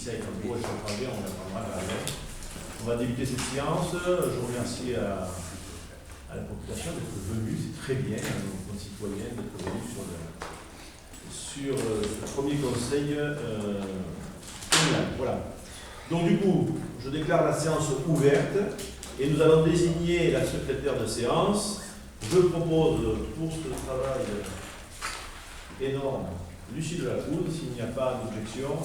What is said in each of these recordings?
ça est en cours et sur le travail, on attendra la veille. On va débuter cette séance. Je remercie à la population d'être venue, c'est très bien, à nos concitoyens d'être venus sur le premier conseil communal. Voilà. Donc du coup, je déclare la séance ouverte et nous allons désigner la secrétaire de séance. Je propose pour ce travail énorme Lucie Delacouze. S'il n'y a pas d'objection,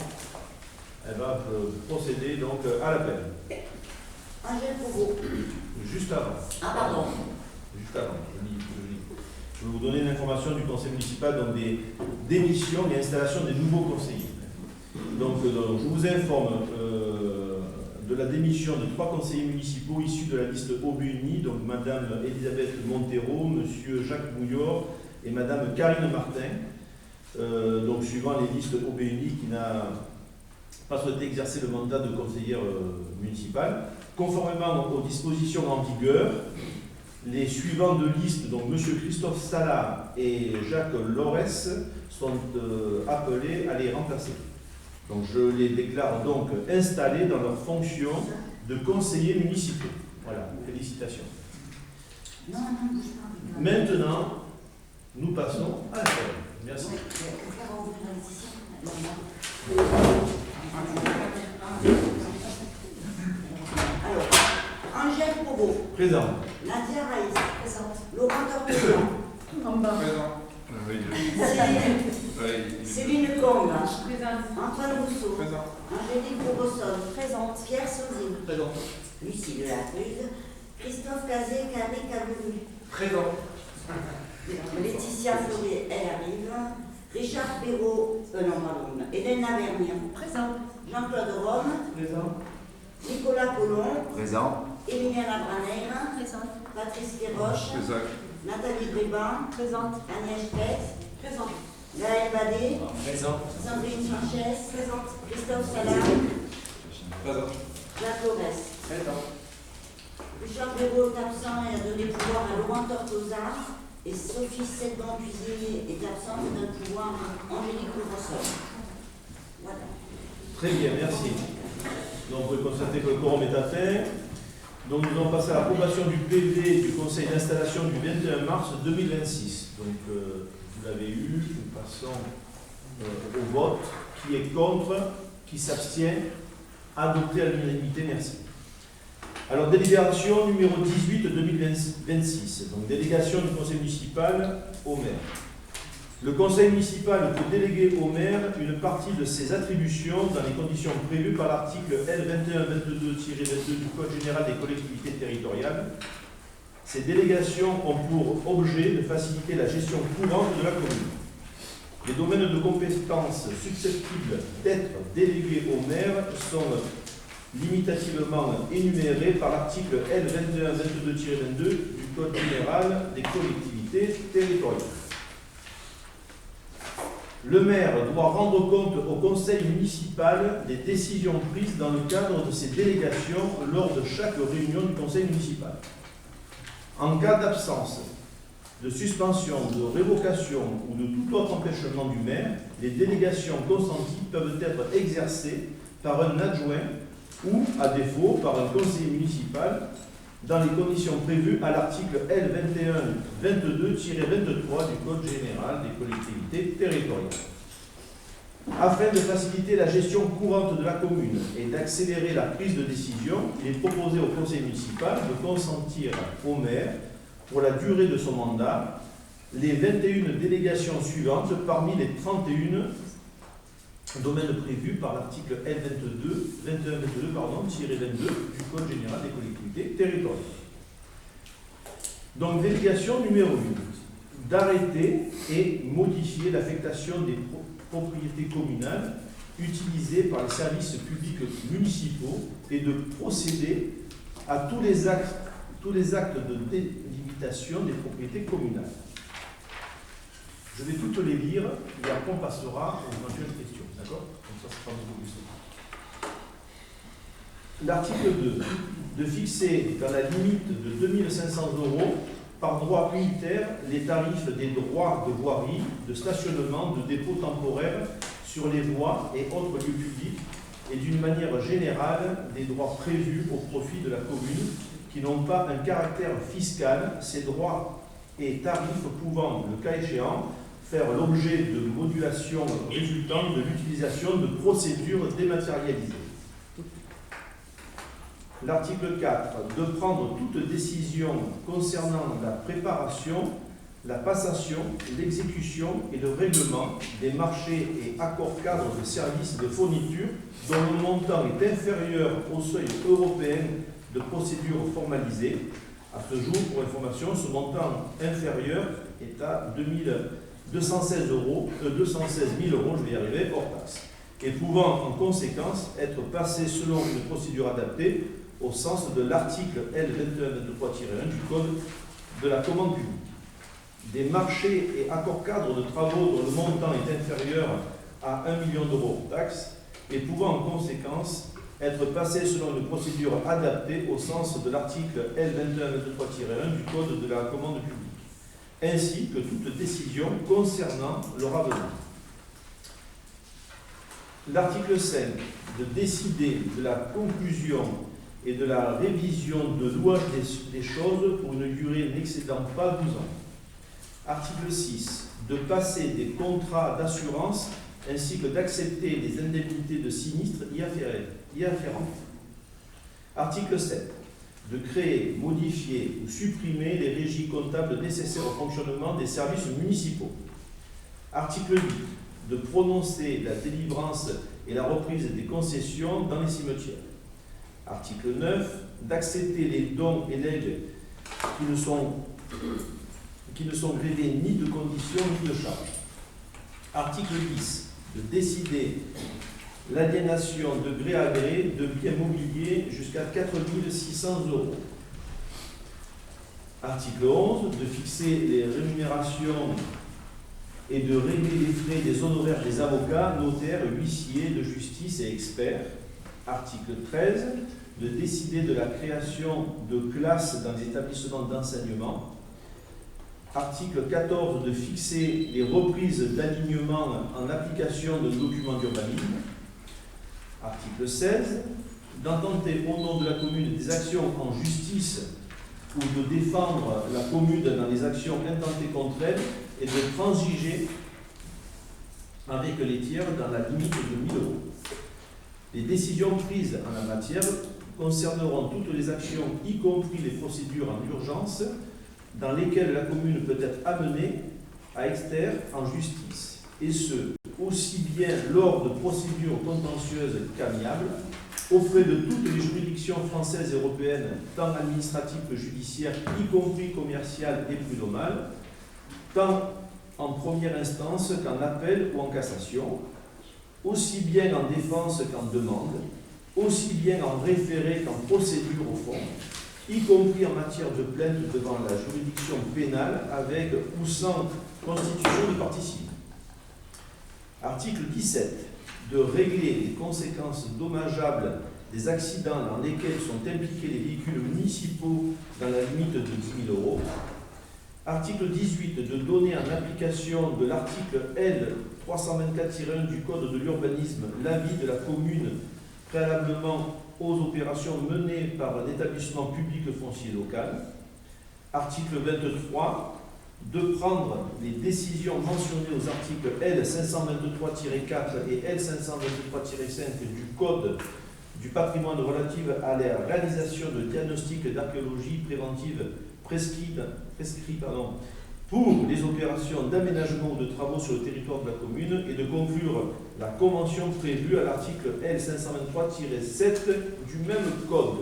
elle va procéder donc à l'appel. Angèle Provost. Juste avant. Ah pardon. Juste avant, je vais vous donner une information du conseil municipal, donc des démissions et installations des nouveaux conseillers. Donc je vous informe de la démission de 3 conseillers municipaux issus de la liste OBUNI, donc Madame Elisabeth Montero, Monsieur Jacques Bouillard et Madame Karine Martin, donc suivant les listes OBUNI qui n'a pas souhaité exercer le mandat de conseillère municipale. Conformément aux dispositions en vigueur, les suivants de liste, donc M. Christophe Salah et Jacques Lorès, sont appelés à les remplacer. Donc je les déclare donc installés dans leur fonction de conseillers municipaux. Voilà, félicitations. Maintenant, nous passons à l'appel. Merci. Alors, Angèle Provost. Présent. Nadia Raïs. Présente. Laurent Tortellon. En bas. Céline Combe. Présente. Antoine Rousseau. Présent. Angélique Bourgossonne. Présente. Pierre Sauzine. Présent. Lucie Delacouze. Christophe Cazé, Carré Caboulou. Présent. Laetitia Fleury, elle arrive. Richard Perrault, Hélène Lavergne. Présente. Jean-Claude Rome. Présent. Nicolas Collomb. Présent. Emiliana Braner. Présente. Patrice Desroches. Présent. Nathalie Bréban. Présente. Agnès Pett. Présente. Gaël Badé. Présent. Sandrine Sanchez. Présente. Christophe Salah. Présent. Jacques Lorès. Présent. Richard Béraud est absent et a donné pouvoir à Laurent Tortosa. Et Sophie Sedban-Cuisinier est absente et donne pouvoir à Angélique Bourgossonne. Voilà. Très bien, merci. Donc, vous pouvez constater que le quorum est atteint. Donc, nous allons passer à l'approbation du PV du conseil d'installation du 21 mars 2026. Donc, vous l'avez eu. Nous passons au vote. Qui est contre? Qui s'abstient? Adopté à l'unanimité. Merci. Alors, délibération numéro 18-2026. Donc, délégation du conseil municipal au maire. Le conseil municipal peut déléguer au maire une partie de ses attributions dans les conditions prévues par l'article L2122-22 du Code général des collectivités territoriales. Ces délégations ont pour objet de faciliter la gestion courante de la commune. Les domaines de compétences susceptibles d'être délégués au maire sont limitativement énumérés par l'article L2122-22 du Code général des collectivités territoriales. Le maire doit rendre compte au conseil municipal des décisions prises dans le cadre de ses délégations lors de chaque réunion du conseil municipal. En cas d'absence, de suspension, de révocation ou de tout autre empêchement du maire, les délégations consenties peuvent être exercées par un adjoint ou, à défaut, par un conseiller municipal dans les conditions prévues à l'article L2122-23 du Code général des collectivités territoriales. Afin de faciliter la gestion courante de la commune et d'accélérer la prise de décision, il est proposé au conseil municipal de consentir au maire, pour la durée de son mandat, les 21 délégations suivantes parmi les 31 domaines prévus par l'article L2122-22 du Code général des collectivités territoriales. Donc, délégation numéro 1, d'arrêter et modifier l'affectation des propriétés communales utilisées par les services publics municipaux et de procéder à tous les actes de délimitation des propriétés communales. Je vais toutes les lire et après on passera aux éventuelles questions. D'accord? Comme ça, c'est pas beaucoup plus. L'article 2, de fixer dans la limite de 2 500 € par droit unitaire les tarifs des droits de voirie, de stationnement, de dépôt temporaire sur les voies et autres lieux publics et d'une manière générale des droits prévus au profit de la commune qui n'ont pas un caractère fiscal, ces droits et tarifs pouvant, le cas échéant, faire l'objet de modulations résultant de l'utilisation de procédures dématérialisées. L'article 4, de prendre toute décision concernant la préparation, la passation, l'exécution et le règlement des marchés et accords cadres de services de fourniture dont le montant est inférieur au seuil européen de procédure formalisée. À ce jour, pour information, ce montant inférieur est à 216 000 euros, je vais y arriver, hors taxe, et pouvant en conséquence être passé selon une procédure adaptée au sens de l'article L2123-1 du Code de la commande publique. Des marchés et accords cadres de travaux dont le montant est inférieur à 1 million d'euros hors taxe et pouvant en conséquence être passé selon une procédure adaptée au sens de l'article L2123-1 du Code de la commande publique, ainsi que toute décision concernant le ravenant. L'article 5, de décider de la conclusion et de la révision de l'ouvrage des choses pour une durée n'excédant pas 12 ans. Article 6, de passer des contrats d'assurance ainsi que d'accepter les indemnités de sinistre y afférentes. Article 7, de créer, modifier ou supprimer les régies comptables nécessaires au fonctionnement des services municipaux. Article 8, de prononcer la délivrance et la reprise des concessions dans les cimetières. Article 9, d'accepter les dons et legs qui ne sont grévés ni de conditions ni de charges. Article 10, de décider l'aliénation de gré à gré de biens mobiliers jusqu'à 4 600 euros. Article 11, de fixer les rémunérations et de régler les frais des honoraires des avocats, notaires, huissiers de justice et experts. Article 13, de décider de la création de classes dans les établissements d'enseignement. Article 14, de fixer les reprises d'alignement en application de documents d'urbanisme. Article 16, d'intenter au nom de la commune des actions en justice ou de défendre la commune dans les actions intentées contre elle et de transiger avec les tiers dans la limite de 1 000 euros. Les décisions prises en la matière concerneront toutes les actions, y compris les procédures en urgence, dans lesquelles la commune peut être amenée à extraire en justice, et ce, aussi bien lors de procédures contentieuses qu'amiables, aux frais de toutes les juridictions françaises et européennes, tant administratives que judiciaires, y compris commerciales et prud'homales, tant en première instance qu'en appel ou en cassation, aussi bien en défense qu'en demande, aussi bien en référé qu'en procédure au fond, y compris en matière de plainte devant la juridiction pénale avec ou sans constitution de partie civile. Article 17. De régler les conséquences dommageables des accidents dans lesquels sont impliqués les véhicules municipaux dans la limite de 10 000 euros. Article 18. De donner en application de l'article L. 324-1 du Code de l'urbanisme l'avis de la commune préalablement aux opérations menées par un établissement public foncier local. Article 23. De prendre les décisions mentionnées aux articles L. 523-4 et L. 523-5 du Code du patrimoine relatif à la réalisation de diagnostics d'archéologie préventive prescrits pour les opérations d'aménagement ou de travaux sur le territoire de la commune et de conclure la convention prévue à l'article L. 523-7 du même Code.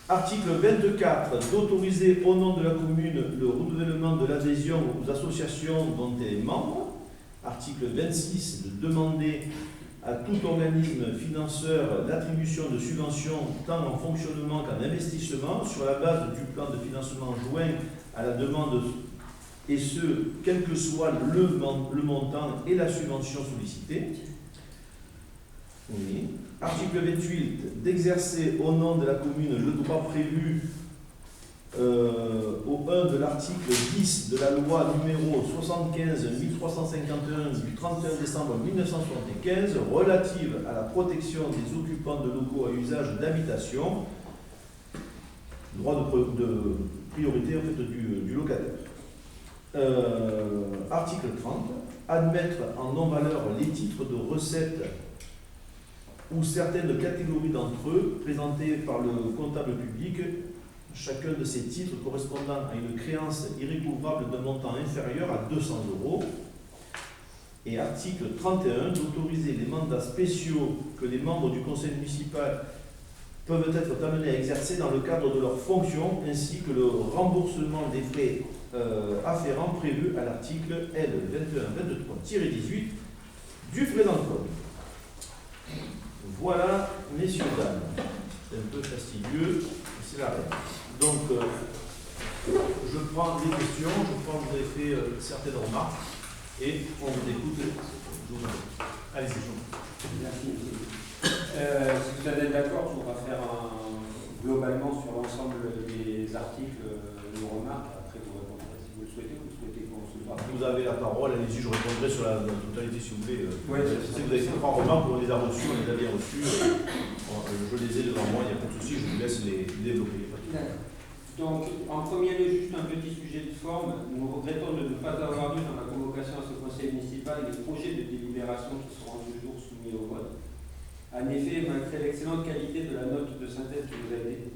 Article 24, d'autoriser au nom de la commune le renouvellement de l'adhésion aux associations dont elle est membre. Article 26, de demander à tout organisme financeur l'attribution de subventions tant en fonctionnement qu'en investissement sur la base du plan de financement joint à la demande, et ce, quel que soit le montant et la subvention sollicitée. Oui. Article 28, d'exercer au nom de la commune le droit prévu au 1 de l'article 10 de la loi numéro 75-1351 du 31 décembre 1975 relative à la protection des occupants de locaux à usage d'habitation, droit de priorité en fait, du locataire. Article 30, admettre en non-valeur les titres de recettes ou certaines catégories d'entre eux présentés par le comptable public, chacun de ces titres correspondant à une créance irrécouvrable d'un montant inférieur à 200 €. Et article 31, d'autoriser les mandats spéciaux que les membres du conseil municipal peuvent être amenés à exercer dans le cadre de leurs fonctions, ainsi que le remboursement des frais afférents prévus à l'article L. 2123-18 du présent code. Voilà, messieurs, dames. C'est un peu fastidieux, c'est la règle. Donc, je prends les questions, je crois que vous avez fait certaines remarques, et on vous écoute. Allez-y. Merci. Si vous êtes d'accord, on va faire globalement sur l'ensemble des articles nos remarques. Après, vous répondrez si vous le souhaitez. Vous souhaitez qu'on se voit. Vous avez la parole, allez-y, je répondrai sur la totalité si vous voulez. Oui, si vous avez fait 3 remarques, on les a reçues, on les a bien reçues. Je les ai devant moi, il n'y a pas de souci, je vous laisse les développer. D'accord. Donc, en premier lieu, juste un petit sujet de forme. Nous regrettons de ne pas avoir vu dans la convocation à ce conseil municipal les projets de délibération qui seront toujours soumis au vote. En effet, malgré l'excellente qualité de la note de synthèse qui nous a été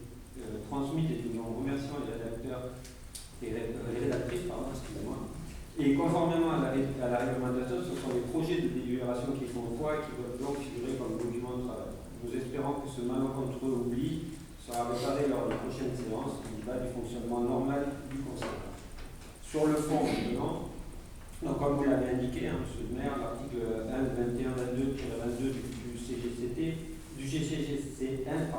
transmise et que nous remercions les rédacteurs et les rédactrices, excusez-moi, et conformément à la réglementation, ce sont les projets de délibération qui font foi et qui doivent donc figurer comme document de travail. Nous espérons que ce malencontreux oubli sera réparé lors de la prochaine séance qui va du fonctionnement normal du conseil. Sur le fond, maintenant, donc comme vous l'avez indiqué, monsieur le maire, l'article 1.21.22-22 du GCGC1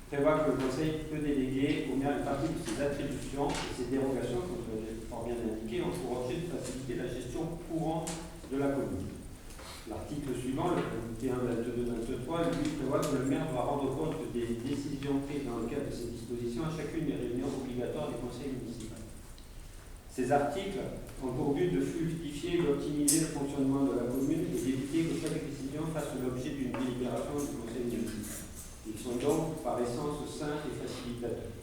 prévoit que le conseil peut déléguer au maire une partie de ses attributions et ses dérogations, comme vous l'avez fort bien indiqué, ont pour objet de faciliter la gestion courante de la commune. L'article suivant, le 21.22.23, lui prévoit que le maire doit rendre compte des décisions prises dans le cadre de ces dispositions à chacune des réunions obligatoires du conseil municipal. Ces articles ont pour but de fluidifier et d'optimiser le fonctionnement de la commune et d'éviter que chaque décision fasse l'objet d'une délibération du conseil municipal. Ils sont donc par essence simples et facilitateurs.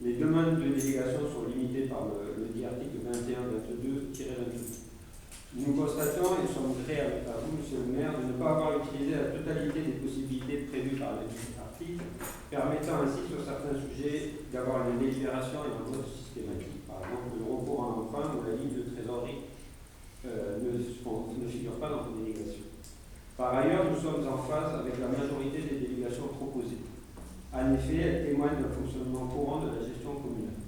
Les demandes de délégation sont limitées par le dit article 21.22-22. Nous constatons et sommes prêts à vous, monsieur le maire, de ne pas avoir utilisé la totalité des possibilités prévues par l'article, permettant ainsi sur certains sujets d'avoir une délibération et un vote systématique. Par exemple, le recours à un emprunt ou la ligne de trésorerie ne figure pas dans vos délégations. Par ailleurs, nous sommes en phase avec la majorité des délégations proposées. En effet, elles témoignent d'un fonctionnement courant de la gestion communale.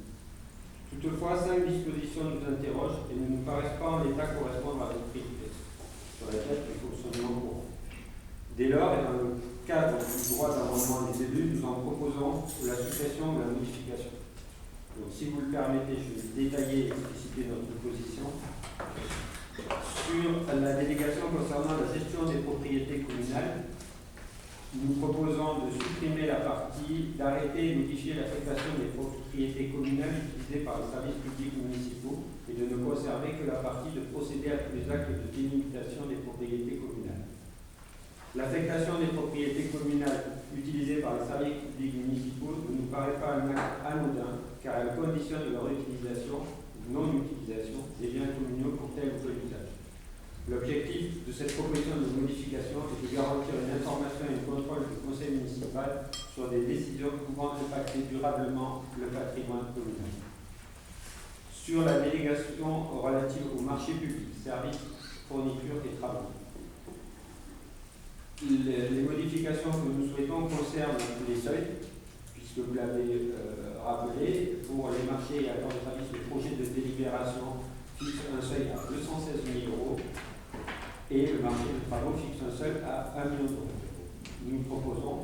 Toutefois, 5 dispositions nous interrogent et ne nous paraissent pas en l'état correspondre à l'esprit du texte, sur lesquelles il fonctionnement courant. Dès lors, et dans le cadre du droit d'amendement des élus, nous en proposons la suppression ou la modification. Donc, si vous le permettez, je vais détailler et expliciter notre position. Sur la délégation concernant la gestion des propriétés communales, nous proposons de supprimer la partie d'arrêter et modifier l'affectation des propriétés communales utilisées par les services publics municipaux et de ne conserver que la partie de procéder à tous les actes de délimitation des propriétés communales. L'affectation des propriétés communales utilisées par les services publics municipaux ne nous paraît pas un acte anodin car elle conditionne leur utilisation ou non-utilisation des biens communaux pour tel ou tel usage. L'objectif de cette proposition de modification est de garantir une information et un contrôle du conseil municipal sur des décisions pouvant impacter durablement le patrimoine communal. Sur la délégation relative au marché public, services, fournitures et travaux. Les modifications que nous souhaitons concernent les seuils, puisque vous l'avez rappelé, pour les marchés et accords de services, le projet de délibération fixe un seuil à 216 000 € et le marché de travaux fixe un seuil à 1 million d'euros. Nous proposons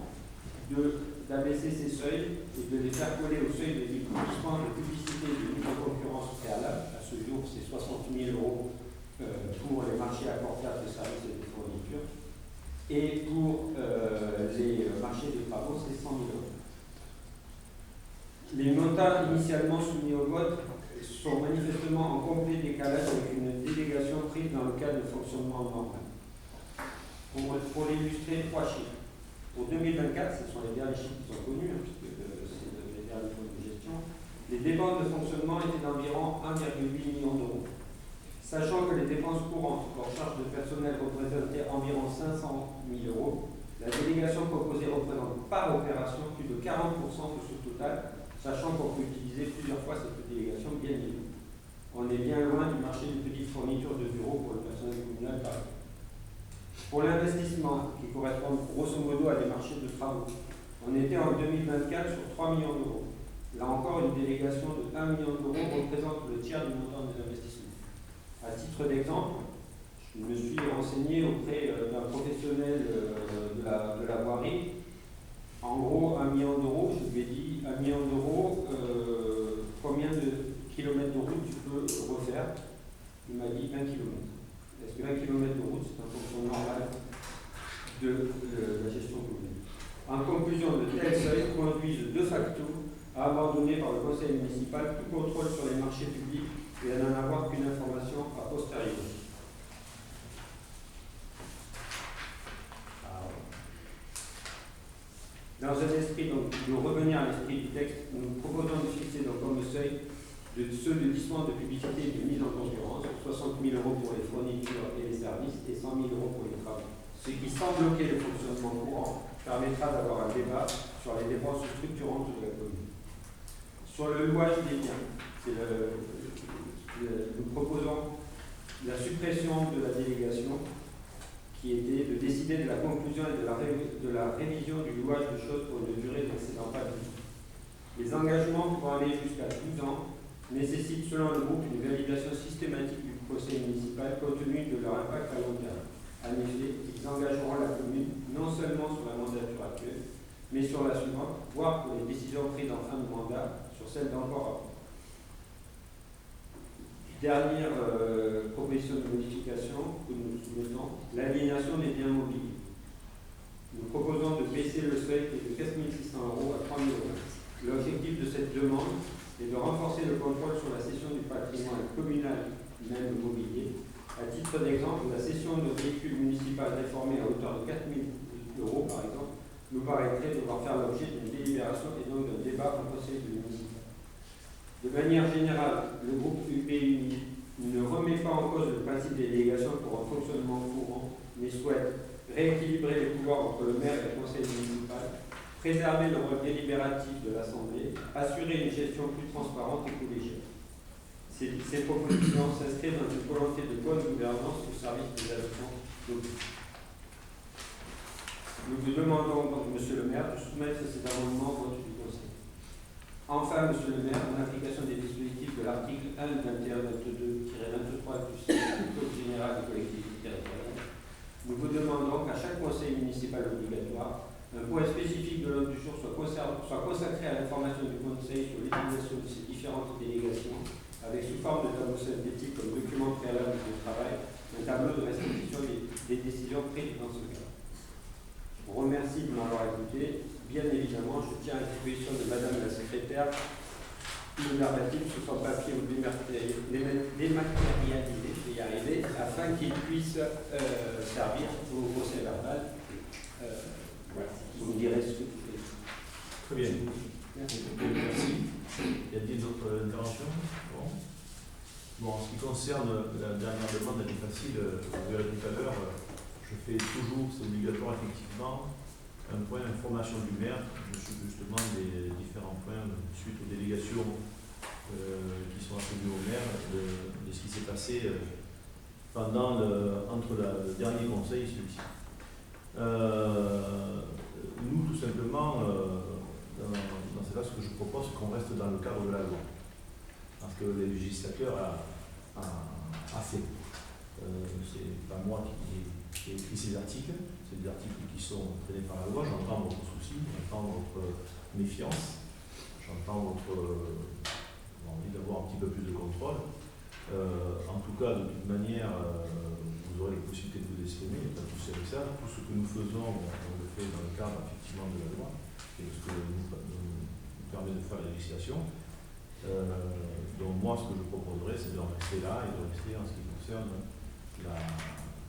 d'abaisser ces seuils et de les faire coller au seuil de dispense de publicité de mise en concurrence préalable. À ce jour, c'est 60 000 € pour les marchés à court terme des services et des fournitures. Et pour les marchés de travaux, c'est 100 000 €. Les montants initialement soumis au vote sont manifestement en complet décalage avec une délégation prise dans le cadre de fonctionnement normal. Pour l'illustrer, 3 chiffres. Pour 2024, ce sont les derniers chiffres qui sont connus, puisque c'est les derniers fonds de gestion, les dépenses de fonctionnement étaient d'environ 1,8 million d'euros. Sachant que les dépenses courantes hors charge de personnel représentaient environ 500 000 euros, la délégation proposée représente par opération plus de 40% de ce total, sachant qu'on peut utiliser plusieurs fois cette délégation, bien évidemment. On est bien loin du marché des petites fournitures de bureaux pour le personnel communal, par exemple. Pour l'investissement, qui correspond grosso modo à des marchés de travaux, on était en 2024 sur 3 millions d'euros. Là encore, une délégation de 1 million d'euros représente le tiers du montant des investissements. À titre d'exemple, je me suis renseigné auprès d'un professionnel de la voirie. En gros, 1 million d'euros, je lui ai dit 1 million d'euros, combien de kilomètres de route tu peux refaire? Il m'a dit 20 km. Est-ce que 20 km de route, c'est un fonction normal de la gestion commune? En conclusion, de tels seuils conduisent de facto à abandonner par le conseil municipal tout contrôle sur les marchés publics et à n'en avoir qu'une information a posteriori. Dans un esprit donc, de revenir à l'esprit du texte, nous proposons de fixer donc, comme seuil ceux de dispense de publicité et de mise en concurrence, 60 000 euros pour les fournitures et les services et 100 000 euros pour les travaux. Ce qui, sans bloquer le fonctionnement courant, permettra d'avoir un débat sur les dépenses structurantes de la commune. Sur le louage des biens, nous proposons la suppression de la délégation qui était de décider de la conclusion et de la révision du louage de choses pour une durée n'excédant pas 10 ans. Les engagements pouvant aller jusqu'à 12 ans nécessitent selon le groupe une validation systématique du conseil municipal compte tenu de leur impact à long terme. En effet, ils engageront la commune non seulement sur la mandature actuelle, mais sur la suivante, voire pour les décisions prises en fin de mandat, sur celle d'encore après. Dernière proposition de modification que nous soumettons, l'aliénation des biens mobiliers. Nous proposons de baisser le seuil de 4 600 euros à 3 000 euros. L'objectif de cette demande est de renforcer le contrôle sur la cession du patrimoine communal, même mobilier. À titre d'exemple, la cession de véhicules municipaux réformés à hauteur de 4 000 euros, par exemple, nous paraîtrait devoir faire l'objet d'une délibération et donc d'un débat au conseil municipal. De manière générale, le groupe UPI ne remet pas en cause le principe des délégations pour un fonctionnement courant, mais souhaite rééquilibrer les pouvoirs entre le maire et le conseil municipal, préserver le rôle délibératif de l'Assemblée, assurer une gestion plus transparente et collégiale. Ces propositions s'inscrivent dans une volonté de bonne gouvernance au service des habitants locaux. Nous vous demandons donc, Monsieur le maire, de soumettre ces amendements au vote du conseil. Enfin, Monsieur le maire, en application des dispositifs de l'article 1, 21, 22-23 du Code général des collectivités territoriales, nous vous demandons qu'à chaque conseil municipal obligatoire, un point spécifique de l'ordre du jour soit consacré à l'information du conseil sur l'utilisation de ces différentes délégations, avec sous forme de tableau synthétique comme document préalable de travail, un tableau de restitution des décisions prises dans ce cadre. Je vous remercie de m'avoir écouté. Bien évidemment, je tiens à disposition de Madame la secrétaire une narrative sur son papier ou dématérialisé, je vais y arriver, afin qu'il puisse servir au procès verbal. Voilà, vous me direz ce que vous faites. Très bien. Merci. Merci. Y a-t-il d'autres interventions? Bon, en ce qui concerne la dernière demande, elle est facile. Vous verrez tout à l'heure, je fais toujours, c'est obligatoire effectivement, un point d'information du maire justement des différents points suite aux délégations qui sont attribuées au maire de ce qui s'est passé entre le dernier conseil et celui-ci. Nous, tout simplement, dans ce cas, ce que je propose, c'est qu'on reste dans le cadre de la loi. Parce que le législateur a fait. C'est pas moi qui ai écrit ces articles, c'est des articles qui sont traînés par la loi. J'entends votre souci, j'entends votre méfiance, j'entends votre envie d'avoir un petit peu plus de contrôle. En tout cas, de toute manière, vous aurez la possibilité de vous exprimer, pas tout avec ça. Tout ce que nous faisons, on le fait dans le cadre effectivement de la loi, et ce que nous permet de faire la législation. Donc moi, ce que je proposerais, c'est d'en rester là et de rester en ce qui concerne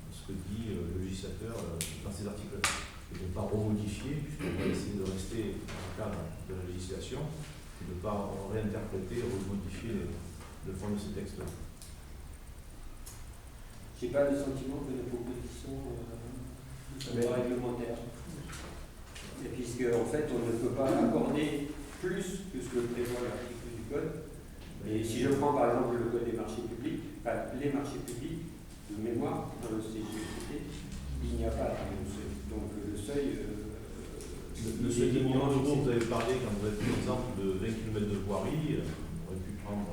ce que dit le législateur dans ces articles-là. Et de ne pas remodifier, puisqu'on va essayer de rester dans le cadre de la législation, et de ne pas réinterpréter, remodifier le fond de ces textes-là. Je n'ai pas le sentiment que les propositions réglementaires. Et puisque en fait on ne peut pas accorder plus que ce que prévoit l'article du code. Et si je prends par exemple le code des marchés publics, enfin, les marchés publics de mémoire dans le CGCT, il n'y a pas de seuil. Donc le seuil. Le seuil de 1 million d'euros, vous avez parlé quand vous avez pris l'exemple de 20 km de voirie, on aurait pu prendre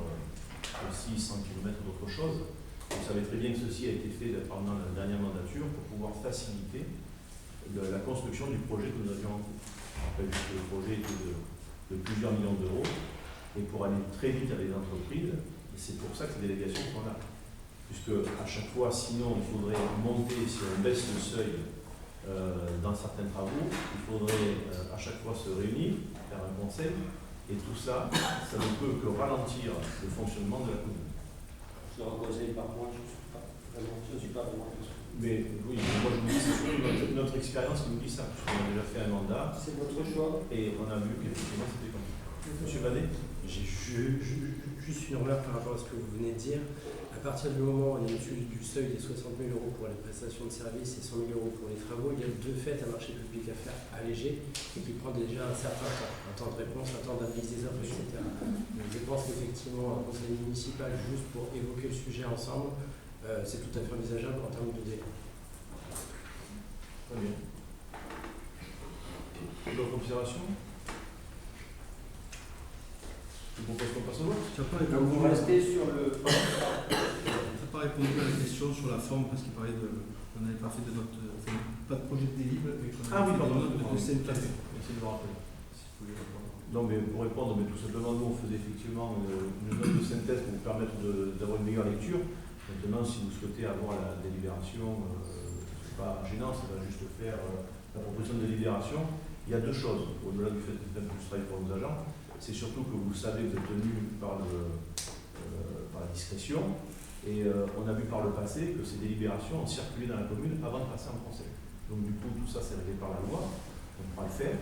aussi 100 km d'autre chose. Vous savez très bien que ceci a été fait pendant la dernière mandature pour pouvoir faciliter la construction du projet que nous avions en cours. Je rappelle que le projet était de plusieurs millions d'euros et pour aller très vite avec les entreprises, c'est pour ça que ces délégations sont là. Puisque à chaque fois, sinon, il faudrait monter, si on baisse le seuil dans certains travaux, il faudrait à chaque fois se réunir, faire un conseil, et tout ça, ça ne peut que ralentir le fonctionnement de la commune. Je le conseille par moi, je ne suis pas vraiment. Mais oui, moi je vous dis, c'est surtout notre expérience qui nous dit ça. On a déjà fait un mandat. C'est votre choix. Et on a vu qu'effectivement c'était comme ça. Monsieur Vanet ? J'ai juste une remarque par rapport à ce que vous venez de dire. À partir du moment où on est au-dessus du seuil des 60 000 euros pour les prestations de services et 100 000 euros pour les travaux, il y a de fait un marché public à faire allégé et qui prend déjà un certain temps. Un temps de réponse, un temps d'analyse des offres, etc. Donc je pense qu'effectivement, un conseil municipal, juste pour évoquer le sujet ensemble, c'est tout à fait envisageable en termes de délai. Très bien. D'autres observations ? Je vous propose qu'on passe au vote. Donc vous restez sur le. Tu n'as pas répondu à la question sur la forme parce qu'il parlait qu'on n'avait pas fait de notre. Pas de projet de délivre, mais qu'on avait fait de notre synthèse. Merci de me rappeler. Non, mais pour répondre, mais tout simplement, nous on faisait effectivement une note de synthèse pour vous permettre d'avoir une meilleure lecture. Maintenant, si vous souhaitez avoir la délibération, c'est pas gênant, ça va juste faire la proposition de délibération. Il y a deux choses, au-delà du fait de faire du travail pour nos agents, c'est surtout que vous savez que vous êtes tenu par la discrétion, et on a vu par le passé que ces délibérations ont circulé dans la commune avant de passer en conseil. Donc du coup, tout ça c'est réglé par la loi, on pourra le faire.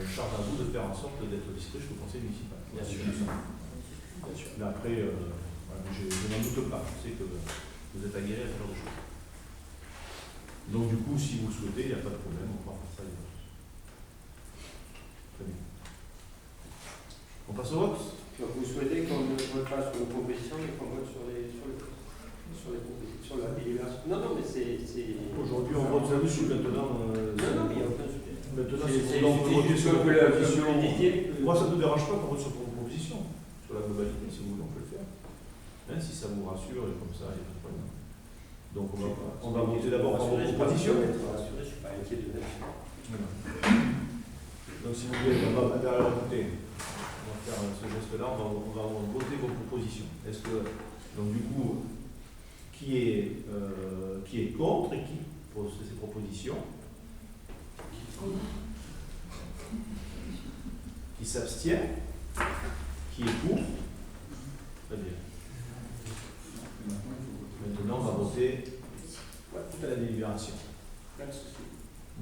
Charge à vous de faire en sorte d'être discret jusqu'au conseil municipal. Bien sûr. Bien sûr. Mais après, je n'en doute pas, je sais que vous êtes aguerris à ce genre de choses. Donc du coup, si vous le souhaitez, il n'y a pas de problème, on pourra faire ça. Très bien. On passe au vote. Donc vous souhaitez qu'on ne vote pas sur les propositions, mais qu'on vote sur la délibération. Non, mais c'est. Aujourd'hui, on vote là-dessus, maintenant. Non, mais il n'y a aucun sujet. Maintenant, C'est on peut voter sur la proposition. proposition. Moi, ça ne me dérange pas qu'on vote sur vos propositions, sur la globalité, si vous voulez, on peut le faire. Hein, si ça vous rassure, et comme ça, il n'y a pas de problème. Donc, on va voter d'abord par vos propositions. Je ne suis pas inquiet de ça. Donc, si vous voulez, alors, écoutez, on va faire ce geste-là, on va voter vos propositions. Est-ce que, donc, du coup, qui est contre et qui pose ces propositions? Qui s'abstient? Qui est pour? Très bien. Maintenant, on va voter à la délibération.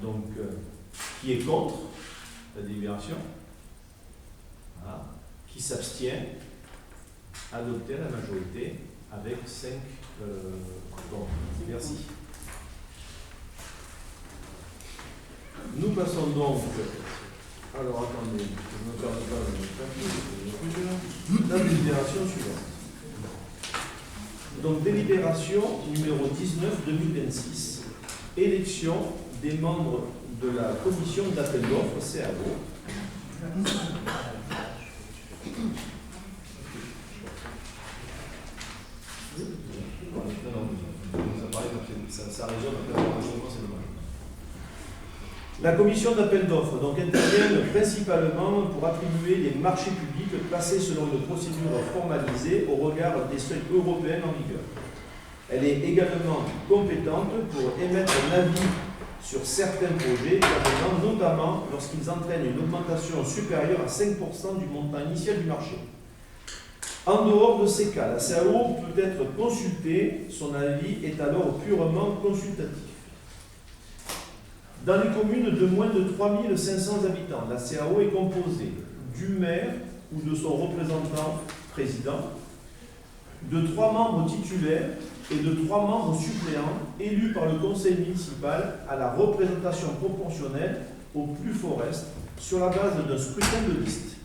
Donc, qui est contre la délibération? Voilà. Qui s'abstient? Adopté à la majorité avec 5 contre. Merci. Nous passons donc. Alors attendez, je ne me perds pas de papier, la délibération suivante. Donc délibération numéro 19-2026, élection des membres de la commission d'appel d'offres CAO. Ça résonne après c'est dommage. La commission d'appel d'offres donc intervient principalement pour attribuer les marchés publics placés selon une procédure formalisée au regard des seuils européens en vigueur. Elle est également compétente pour émettre un avis sur certains projets, notamment lorsqu'ils entraînent une augmentation supérieure à 5% du montant initial du marché. En dehors de ces cas, la CAO peut être consultée, son avis est alors purement consultatif. Dans les communes de moins de 3500 habitants, la CAO est composée du maire ou de son représentant président, de 3 membres titulaires et de 3 membres suppléants élus par le conseil municipal à la représentation proportionnelle au plus fort est sur la base d'un scrutin de liste.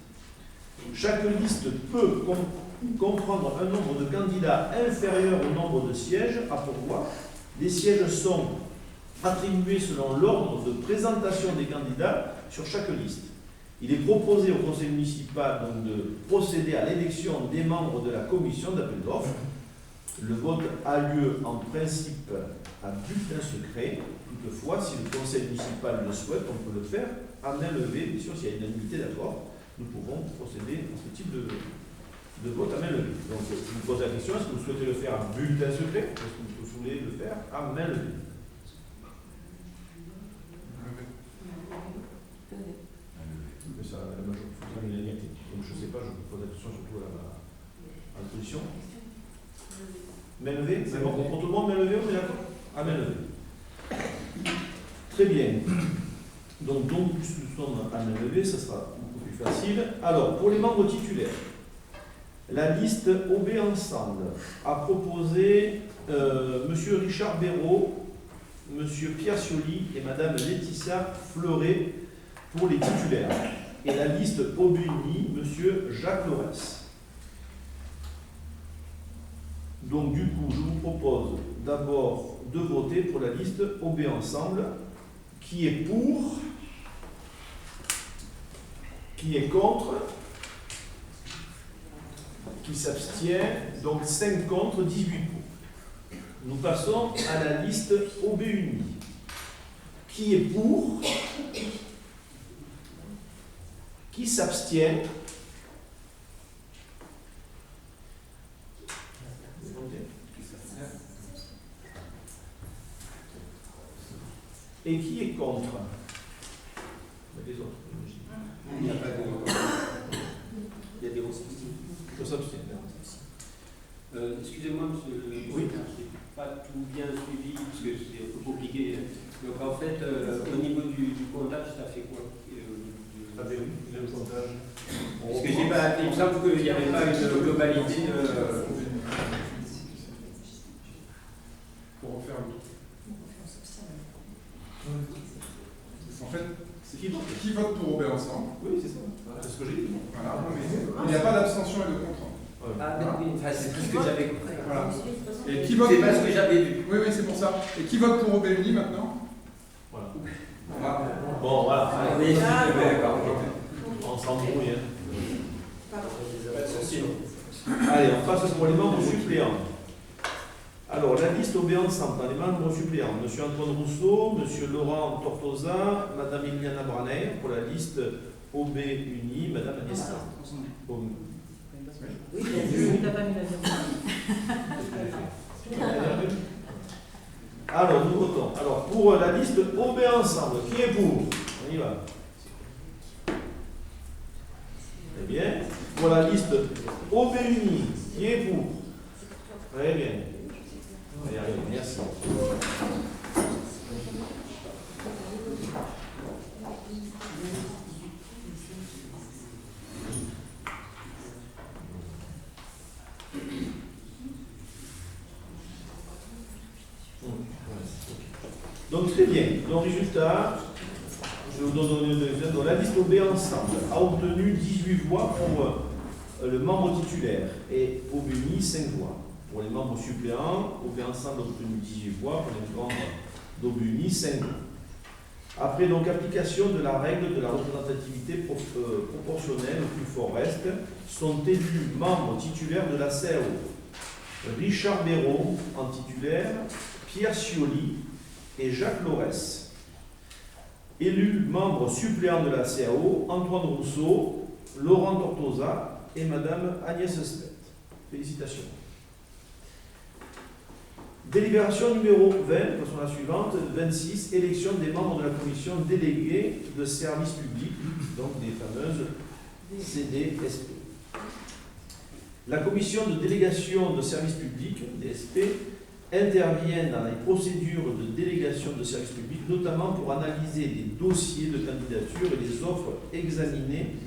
Chaque liste peut comprendre un nombre de candidats inférieur au nombre de sièges à pourvoir. Les sièges sont attribués selon l'ordre de présentation des candidats sur chaque liste. Il est proposé au conseil municipal donc, de procéder à l'élection des membres de la commission d'appel d'offres. Le vote a lieu en principe à bulletin secret. Toutefois, si le conseil municipal le souhaite, on peut le faire à main levée. Bien sûr, s'il y a une unanimité d'accord, nous pouvons procéder à ce type de vote à main levée. Donc, je vous pose la question, est-ce que vous souhaitez le faire à bulletin secret? Est-ce que vous voulez le faire à main levée? Mais ça, la majorité, l'unanimité. Donc, je ne sais pas, je vous pose la question surtout à la position. Main levée? C'est bon pour tout le monde, main levée, on est d'accord? À main levée. Très bien. Donc, puisque nous sommes à main levée, ça sera beaucoup plus facile. Alors, pour les membres titulaires, la liste OB Ensemble a proposé M. Richard Béraud, M. Pierre Scioli et Mme Laetitia Fleuret pour les titulaires. Et la liste OB Uni, M. Jacques Laurès. Donc, du coup, je vous propose d'abord de voter pour la liste OB Ensemble, qui est pour, qui est contre, qui s'abstient, donc 5 contre, 18 pour. Nous passons à la liste OB Uni. Qui est pour, qui s'abstient, et qui est contre? Les autres. Il n'y a pas de... Il y a des votes. Je s'abstiens. Excusez-moi, monsieur le président, Oui. je n'ai pas tout bien suivi, parce que c'est un peu compliqué. Donc en fait, au niveau du comptage, ça fait quoi Ah ben oui, le comptage. Parce que j'ai pas, il me semble qu'il n'y avait pas une globalité de... Pour refaire en fait, c'est qui vote pour Robert ensemble? Oui, c'est ça. C'est ce que j'ai dit. Voilà, mais il n'y a pas d'abstention et de contre. Ah, ben oui, enfin, c'est tout ce que j'avais compris. Voilà. Et qui vote C'est pas ce que j'avais vu. Oui, c'est pour ça. Et qui vote pour Robert Uni maintenant? Voilà. Voilà. Bon, voilà. Oui, d'accord. On s'embrouille. Pas de souci. Allez, on passe pour les membres suppléants. Alors, la liste OB Ensemble, dans les membres suppléants, M. Antoine Rousseau, M. Laurent Tortosa, Mme Iliana Braner, pour la liste OB Uni, Mme Agnès. Oui, bien sûr. Alors, nous votons. Alors, pour la liste OB Ensemble, qui est pour? On y va. Très bien. Pour la liste OB Uni, qui est pour? Très bien. Allez, merci. Donc très bien. Donc résultat, je vais vous donner le deuxième. Donc la liste OB Ensemble a obtenu 18 voix pour le membre titulaire et OB Uni 5 voix. Pour les membres suppléants, OB Ensemble a obtenu 18 voix, pour les membres d'OB Uni 5 voix. Après donc application de la règle de la représentativité proportionnelle au plus fort reste, sont élus membres titulaires de la CAO. Richard Béraud en titulaire, Pierre Scioli et Jacques Laurès. Élus membres suppléants de la CAO, Antoine Rousseau, Laurent Tortosa et Madame Agnès Spett. Félicitations. Délibération numéro 20, passons à la suivante, 26, élection des membres de la commission déléguée de services publics, donc des fameuses CDSP. La commission de délégation de services publics, DSP, intervient dans les procédures de délégation de services publics, notamment pour analyser les dossiers de candidature et les offres examinées,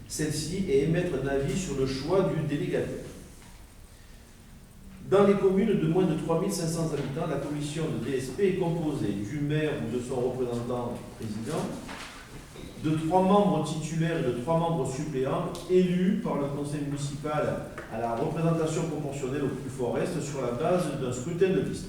celles-ci, et émettre un avis sur le choix du délégataire. Dans les communes de moins de 3500 habitants, la commission de DSP est composée du maire ou de son représentant président, de 3 membres titulaires et de 3 membres suppléants élus par le conseil municipal à la représentation proportionnelle au plus fort est sur la base d'un scrutin de liste.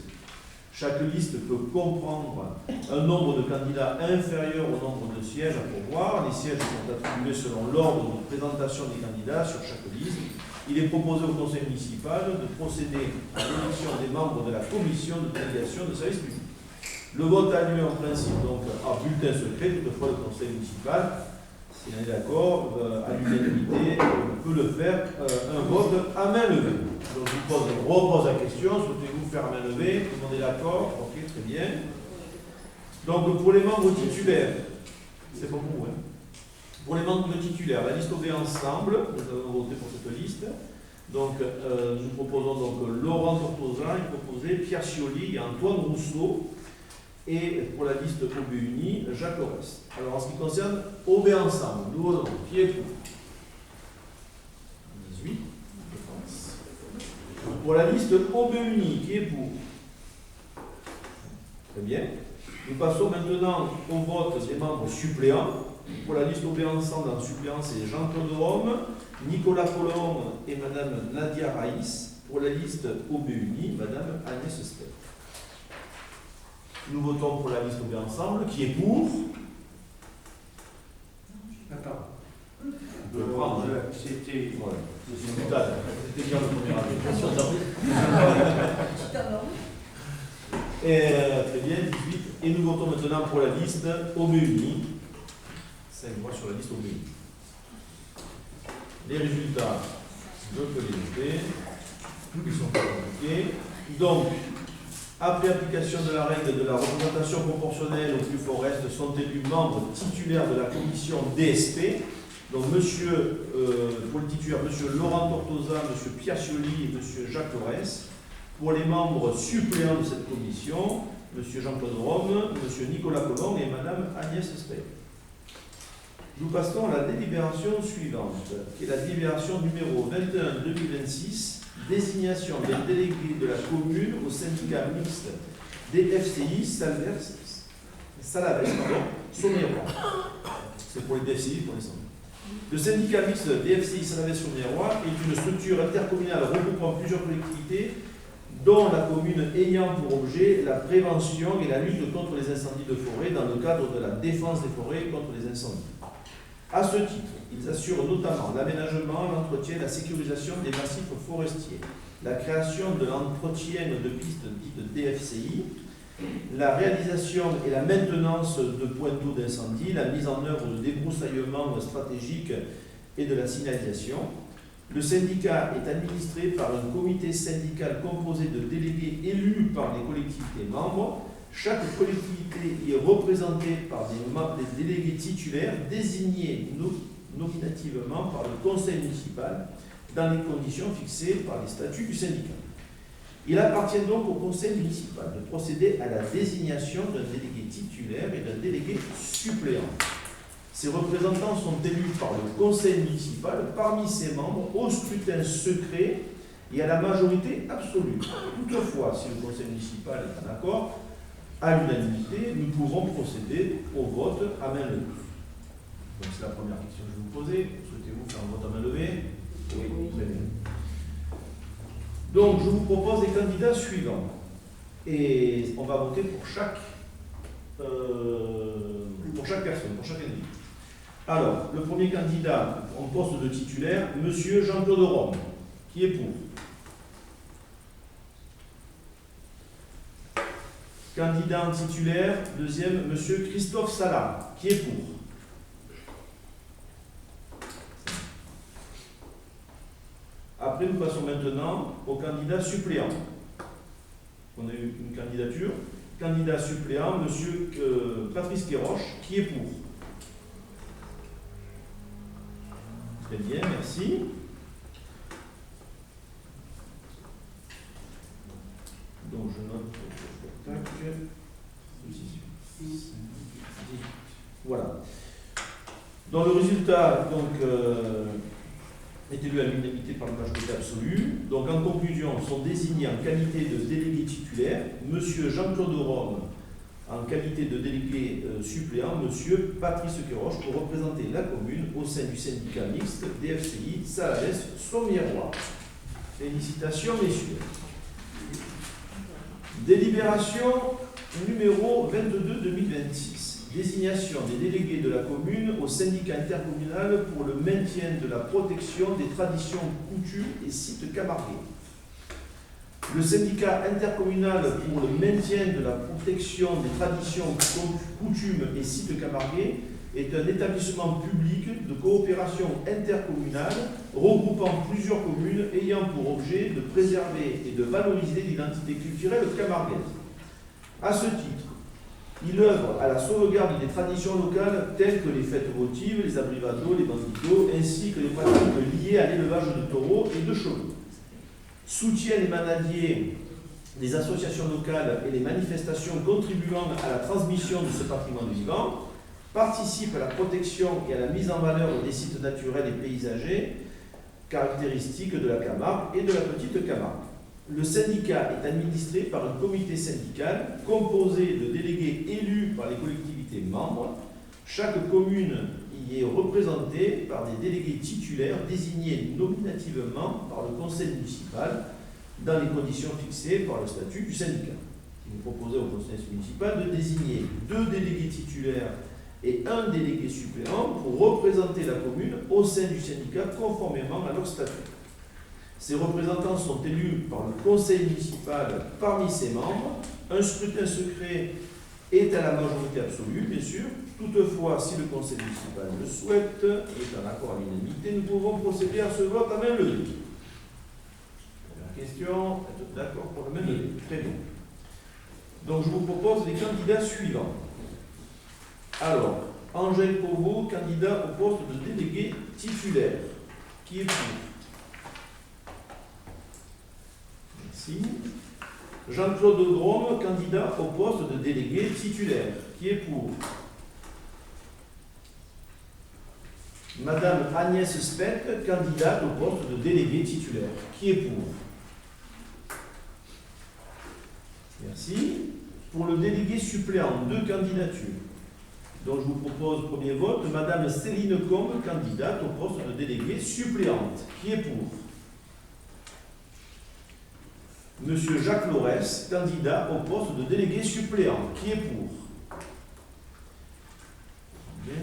Chaque liste peut comprendre un nombre de candidats inférieur au nombre de sièges à pourvoir. Les sièges sont attribués selon l'ordre de présentation des candidats sur chaque liste. Il est proposé au conseil municipal de procéder à l'élection des membres de la commission de délégation de services publics. Le vote a lieu en principe donc à bulletin secret. Toutefois, le conseil municipal, s'il est d'accord, à l'unanimité, peut le faire un vote à main levée. Donc je vous repose la question, souhaitez-vous faire à main levée? Tout le monde est d'accord? Ok, très bien. Donc pour les membres titulaires, c'est pour vous, hein? Pour les membres titulaires, la liste obéit ensemble, nous avons voté pour cette liste. Donc nous proposons donc Laurent Tortosa, il proposait Pierre Scioli et Antoine Rousseau. Et pour la liste OB Uni, Jacques Aurès. Alors en ce qui concerne OB ensemble, nous avons qui est pour 18, je pense. Pour la liste OB Uni, qui est pour? Très bien. Nous passons maintenant au vote des membres suppléants. Pour la liste OB ensemble, en suppléant, c'est Jean-Claude Rome, Nicolas Colomb et Madame Nadia Raïs. Pour la liste OB Uni, Madame Agnès Stepp. Nous votons pour la liste OB ensemble, qui est pour. Attends. De prendre. C'était. Voilà. C'était bien le premier avis. Et très bien, 18. Et nous votons maintenant pour la liste OB Uni. 5 voix sur la liste OB Uni. Les résultats, je peux les noter. Ils sont pas compliqués. Donc, après application de la règle de la représentation proportionnelle au plus fort est, sont élus membres titulaires de la commission DSP. Donc, pour le titulaire, M. Laurent Tortosa, M. Pierre Scioli et M. Jacques Aurès. Pour les membres suppléants de cette commission, M. Jean-Claude Rome, M. Nicolas Colomb et Mme Agnès Stepp. Nous passons à la délibération suivante, qui est la délibération numéro 21-2026. Désignation des délégués de la commune au syndicat mixte DFCI Salaves, Sommières-Roi. C'est pour les DFCI pour les centres. Le syndicat mixte DFCI Salaves Sommières-Roi est une structure intercommunale regroupant plusieurs collectivités, dont la commune ayant pour objet la prévention et la lutte contre les incendies de forêt dans le cadre de la défense des forêts contre les incendies. À ce titre, ils assurent notamment l'aménagement, l'entretien et la sécurisation des massifs forestiers, la création de l'entretien de pistes dites DFCI, la réalisation et la maintenance de points d'eau d'incendie, la mise en œuvre de débroussaillements stratégiques et de la signalisation. Le syndicat est administré par un comité syndical composé de délégués élus par les collectivités membres. Chaque collectivité y est représentée par des délégués titulaires désignés nominativement par le conseil municipal dans les conditions fixées par les statuts du syndicat. Il appartient donc au conseil municipal de procéder à la désignation d'un délégué titulaire et d'un délégué suppléant. Ces représentants sont élus par le conseil municipal parmi ses membres au scrutin secret et à la majorité absolue. Toutefois, si le conseil municipal est en accord, à l'unanimité, nous pouvons procéder au vote à main levée. Donc c'est la première question que je vais vous poser. Souhaitez-vous faire un vote à main levée? Oui, très bien. Donc je vous propose les candidats suivants. Et on va voter pour chaque personne, pour chaque individu. Alors, le premier candidat en poste de titulaire, M. Jean-Claude Rome, qui est pour. Candidat en titulaire, deuxième, M. Christophe Salat, qui est pour. Après, nous passons maintenant au candidat suppléant. On a eu une candidature. Candidat suppléant, M. Patrice Quéroche, qui est pour. Très bien, merci. Donc je note. Tac. Voilà. Dans le résultat, donc, est élu à l'unanimité par la majorité absolue. Donc en conclusion, sont désignés en qualité de délégué titulaire M. Jean-Claude Rome en qualité de délégué suppléant M. Patrice Quéroche pour représenter la commune au sein du syndicat mixte DFCI Salalès-Sommières-Roi. Félicitations messieurs. Délibération numéro 22-2026. Désignation des délégués de la commune au syndicat intercommunal pour le maintien de la protection des traditions, coutumes et sites camarguais. Le syndicat intercommunal pour le maintien de la protection des traditions, coutumes et sites camarguais est un établissement public de coopération intercommunale regroupant plusieurs communes ayant pour objet de préserver et de valoriser l'identité culturelle camarguaise. À ce titre, il œuvre à la sauvegarde des traditions locales telles que les fêtes votives, les abrivados, les banditos, ainsi que les pratiques liées à l'élevage de taureaux et de chevaux. Soutient les manadiers des associations locales et les manifestations contribuant à la transmission de ce patrimoine vivant, participe à la protection et à la mise en valeur des sites naturels et paysagers caractéristiques de la Camargue et de la Petite Camargue. Le syndicat est administré par un comité syndical composé de délégués élus par les collectivités membres. Chaque commune y est représentée par des délégués titulaires désignés nominativement par le conseil municipal dans les conditions fixées par le statut du syndicat. Il est proposé au conseil municipal de désigner 2 délégués titulaires et 1 délégué suppléant pour représenter la commune au sein du syndicat conformément à leur statut. Ces représentants sont élus par le conseil municipal parmi ses membres. Un scrutin secret est à la majorité absolue, bien sûr. Toutefois, si le conseil municipal le souhaite, et en accord à l'unanimité, nous pouvons procéder à ce vote à main levée. Première question, êtes-vous d'accord pour le main levée? Très bien. Donc je vous propose les candidats suivants. Alors, Angèle Pauveau, candidat au poste de délégué titulaire. Qui est pour? Merci. Jean-Claude Drôme, candidat au poste de délégué titulaire. Qui est pour? Madame Agnès Speck, candidate au poste de délégué titulaire. Qui est pour? Merci. Pour le délégué suppléant, 2 candidatures. Donc je vous propose, premier vote, Madame Céline Combe, candidate au poste de délégué suppléante. Qui est pour? Monsieur Jacques Laurès, candidat au poste de délégué suppléant. Qui est pour? Bien.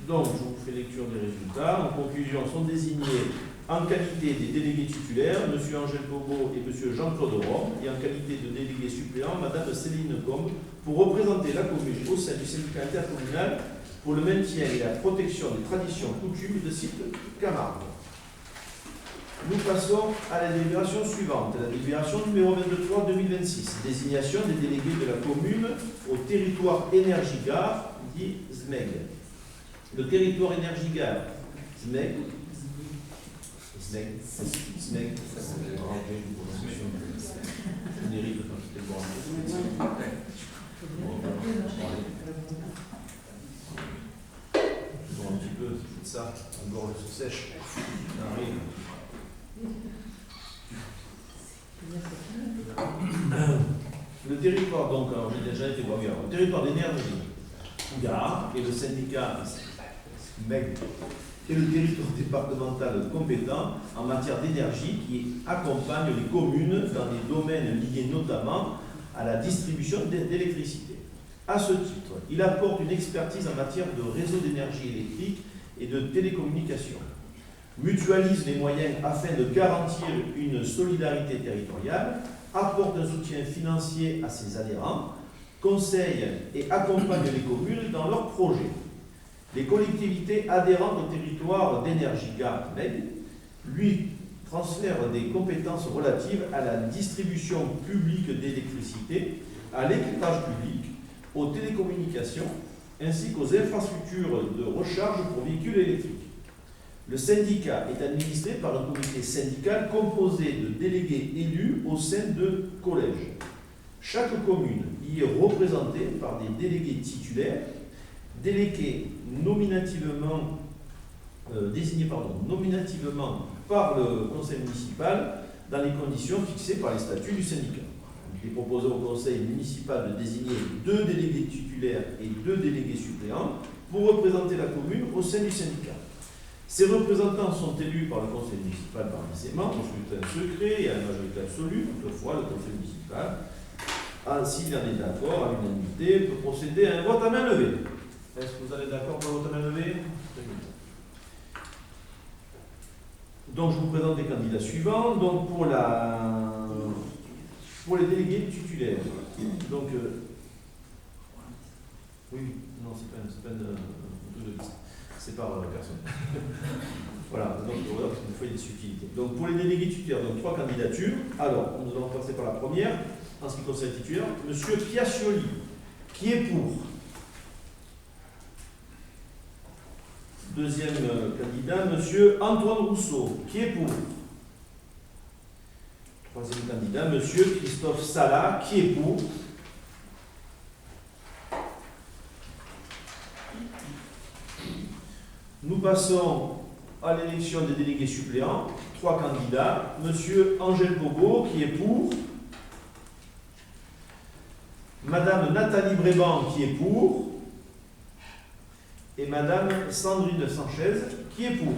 Donc, je vous fais lecture des résultats. En conclusion, sont désignés en qualité des délégués titulaires, M. Angèle Pauveau et M. Jean-Claude Rome, et en qualité de délégué suppléant, Mme Céline Combe, pour représenter la commune au sein du syndicat intercommunal pour le maintien et la protection des traditions, coutumes de sites Camargue. Nous passons à la délibération suivante, la délibération numéro 23-2026, désignation des délégués de la commune au territoire énergie-gare, dit ZMEG. Le territoire énergie-gare, ZMEG, un petit peu, c'est ça, la gorge se sèche, ça arrive. Le territoire, donc, alors j'ai déjà été voir, le territoire d'énergie, gare, et le syndicat MEG, est le territoire départemental compétent en matière d'énergie qui accompagne les communes dans des domaines liés notamment à la distribution d'électricité. À ce titre, il apporte une expertise en matière de réseau d'énergie électrique et de télécommunications, mutualise les moyens afin de garantir une solidarité territoriale, apporte un soutien financier à ses adhérents, conseille et accompagne les communes dans leurs projets. Les collectivités adhérentes au territoire d'énergie GART-MEG lui transfèrent des compétences relatives à la distribution publique d'électricité, à l'éclairage public, aux télécommunications, ainsi qu'aux infrastructures de recharge pour véhicules électriques. Le syndicat est administré par un comité syndical composé de délégués élus au sein de collèges. Chaque commune y est représentée par des délégués titulaires, délégués désignés nominativement par le conseil municipal dans les conditions fixées par les statuts du syndicat. Il est proposé au conseil municipal de désigner 2 délégués titulaires et 2 délégués suppléants pour représenter la commune au sein du syndicat. Ces représentants sont élus par le conseil municipal parmi ses membres au scrutin secret et à la majorité absolue. Toutefois, le conseil municipal, s'il en est d'accord à l'unanimité, peut procéder à un vote à main levée. Est-ce que vous allez d'accord pour le vote à main levée? Donc, je vous présente les candidats suivants. Donc, pour les délégués titulaires. Donc, oui, non, c'est pas un truc de liste. C'est par personne. Voilà, donc voilà, parce qu'il faut des subtilités. Donc, pour les délégués titulaires, donc 3 candidatures. Alors, nous allons passer par la première, en ce qui concerne les titulaires. Monsieur Piacioli, qui est pour? Deuxième candidat, monsieur Antoine Rousseau, qui est pour? Troisième candidat, monsieur Christophe Sala, qui est pour? Nous passons à l'élection des délégués suppléants. 3 candidats, monsieur Angèle Bogo, qui est pour? Madame Nathalie Bréban, qui est pour? Et Madame Sandrine Sanchez, qui est pour.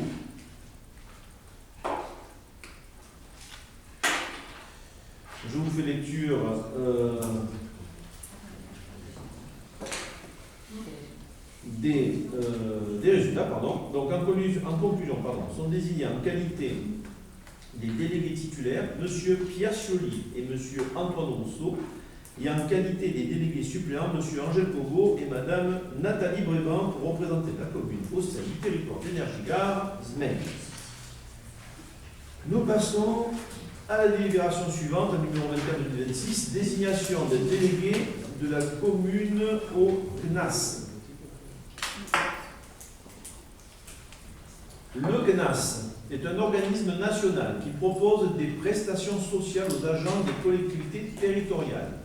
Je vous fais lecture des résultats. Donc, en conclusion, sont désignés en qualité des délégués titulaires M. Piacioli et M. Antoine Rousseau, et en qualité des délégués suppléants, M. Angèle Pogo et Mme Nathalie Bréban pour représenter la commune au sein du territoire d'énergie GART-MEG. Nous passons à la délibération suivante, la numéro 24-2026, désignation des délégués de la commune au CNAS. Le CNAS est un organisme national qui propose des prestations sociales aux agents des collectivités territoriales.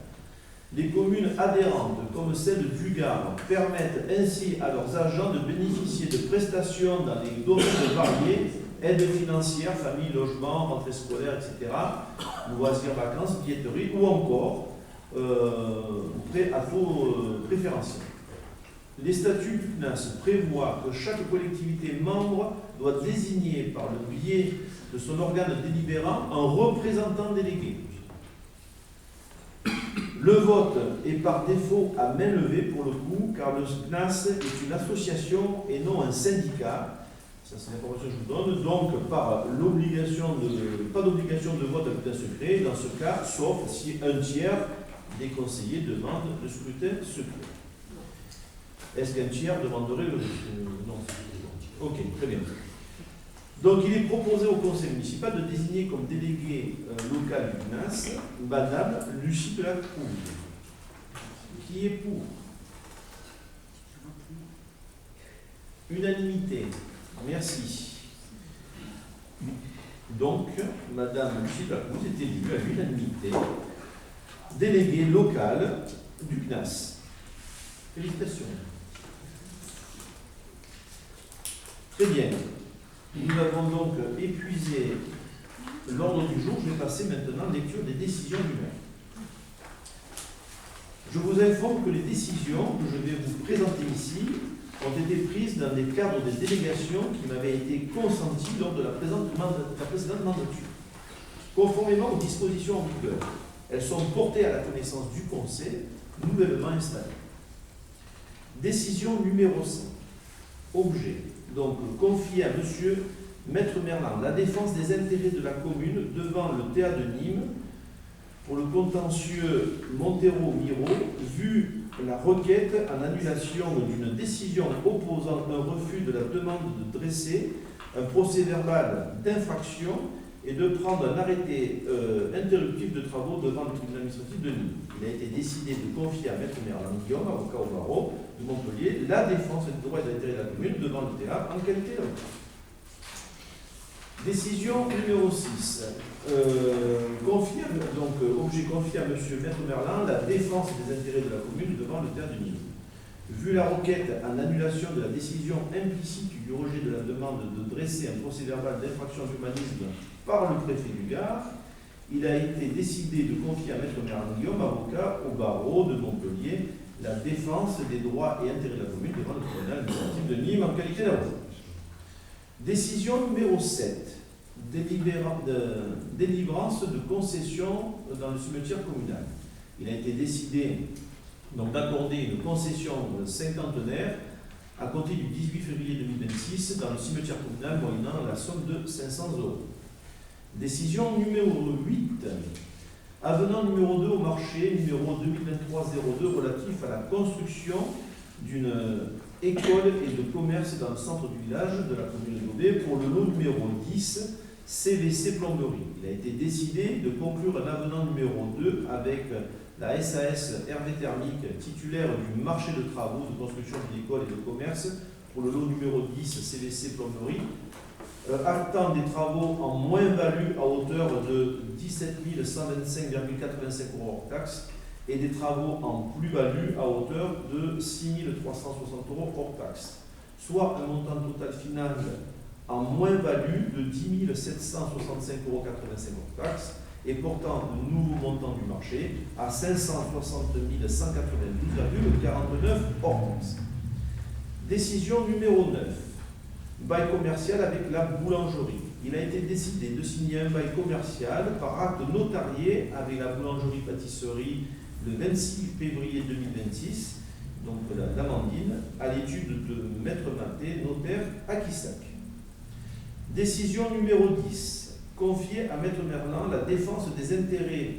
Les communes adhérentes, comme celle du Gard, permettent ainsi à leurs agents de bénéficier de prestations dans des domaines variés, aides financières, famille, logement, rentrée scolaire, etc., loisirs, vacances, billetterie, ou encore prêts à taux préférentiel. Les statuts du CNAS prévoient que chaque collectivité membre doit désigner par le biais de son organe délibérant un représentant délégué. Le vote est par défaut à main levée pour le coup, car le CNAS est une association et non un syndicat. Ça, c'est l'information que je vous donne. Donc, pas d'obligation de vote à bulletin secret, dans ce cas, sauf si un tiers des conseillers demande le scrutin secret. Est-ce qu'un tiers demanderait le... Non. Ok, très bien. Donc, il est proposé au conseil municipal de désigner comme délégué local du CNAS Madame Lucie Delacroix, qui est pour. Unanimité. Merci. Donc, Madame Lucie Delacroix est élue à l'unanimité déléguée locale du CNAS. Félicitations. Très bien. Nous avons donc épuisé l'ordre du jour. Je vais passer maintenant à la lecture des décisions du maire. Je vous informe que les décisions que je vais vous présenter ici ont été prises dans des cadres de délégation qui m'avaient été consentis lors de la précédente mandature. Conformément aux dispositions en vigueur, elles sont portées à la connaissance du Conseil nouvellement installé. Décision numéro 5. Objet. Donc, confier à M. Maître Merlan la défense des intérêts de la commune devant le théâtre de Nîmes pour le contentieux Montero-Miro, vu la requête en annulation d'une décision opposant un refus de la demande de dresser un procès-verbal d'infraction et de prendre un arrêté interruptif de travaux devant le tribunal administratif de Nîmes. Il a été décidé de confier à Maître Merlin Guillaume, avocat au barreau de Montpellier, la défense des droits et de l'intérêt de la commune devant le TA en qualité d'avocat. Décision numéro 6. Objet confié à M. Maître Merlin la défense des intérêts de la commune devant le TA de Nîmes. Vu la requête en annulation de la décision implicite du rejet de la demande de dresser un procès-verbal d'infraction d'humanisme par le préfet du Gard, il a été décidé de confier à Maître Merlin Guillaume, avocat au barreau de Montpellier, la défense des droits et intérêts de la commune devant le tribunal administratif de Nîmes en qualité d'avocat. Décision numéro 7. Délivrance de concession dans le cimetière communal. Il a été décidé d'accorder une concession cinquantenaire à compter du 18 février 2026 dans le cimetière communal moyennant la somme de 500 €. Décision numéro 8. Avenant numéro 2 au marché numéro 2023-02 relatif à la construction d'une école et de commerce dans le centre du village de la commune d'Aubé pour le lot numéro 10 CVC Plomberie. Il a été décidé de conclure un avenant numéro 2 avec la SAS Hervé Thermique, titulaire du marché de travaux de construction d'une école et de commerce pour le lot numéro 10 CVC Plomberie, actant des travaux en moins-value à hauteur de 17 125,85 € hors taxe et des travaux en plus-value à hauteur de 6 360 € hors taxe, soit un montant total final en moins-value de 10 765,85 € hors taxe et portant le nouveau montant du marché à 560 192,49 € hors taxe. Décision numéro 9. Bail commercial avec la boulangerie. Il a été décidé de signer un bail commercial par acte notarié avec la boulangerie-pâtisserie le 26 février 2026, donc l'Amandine, à l'étude de Maître Maté, notaire à Quissac. Décision numéro 10. Confier à Maître Merlin la défense des intérêts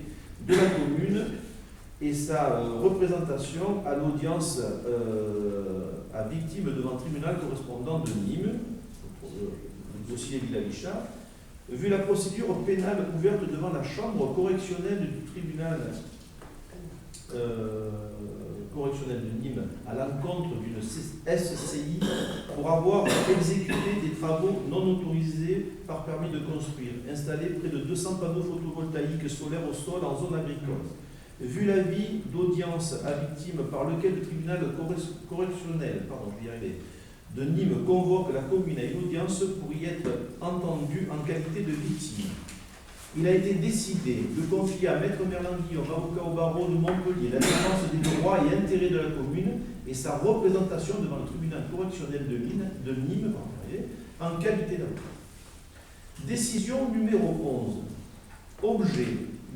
de la commune et sa représentation à l'audience à victime devant le tribunal correspondant de Nîmes, le dossier Villa-Guichard, vu la procédure pénale ouverte devant la chambre correctionnelle du tribunal correctionnel de Nîmes à l'encontre d'une SCI pour avoir exécuté des travaux non autorisés par permis de construire, installé près de 200 panneaux photovoltaïques solaires au sol en zone agricole. Vu l'avis d'audience à victime par lequel le tribunal correctionnel de Nîmes convoque la commune à une audience pour y être entendue en qualité de victime, il a été décidé de confier à Maître Merlin Guillaume, avocat au barreau de Montpellier, la défense des droits et intérêts de la commune et sa représentation devant le tribunal correctionnel de Nîmes en qualité d'avocat. Décision numéro 11. Objet.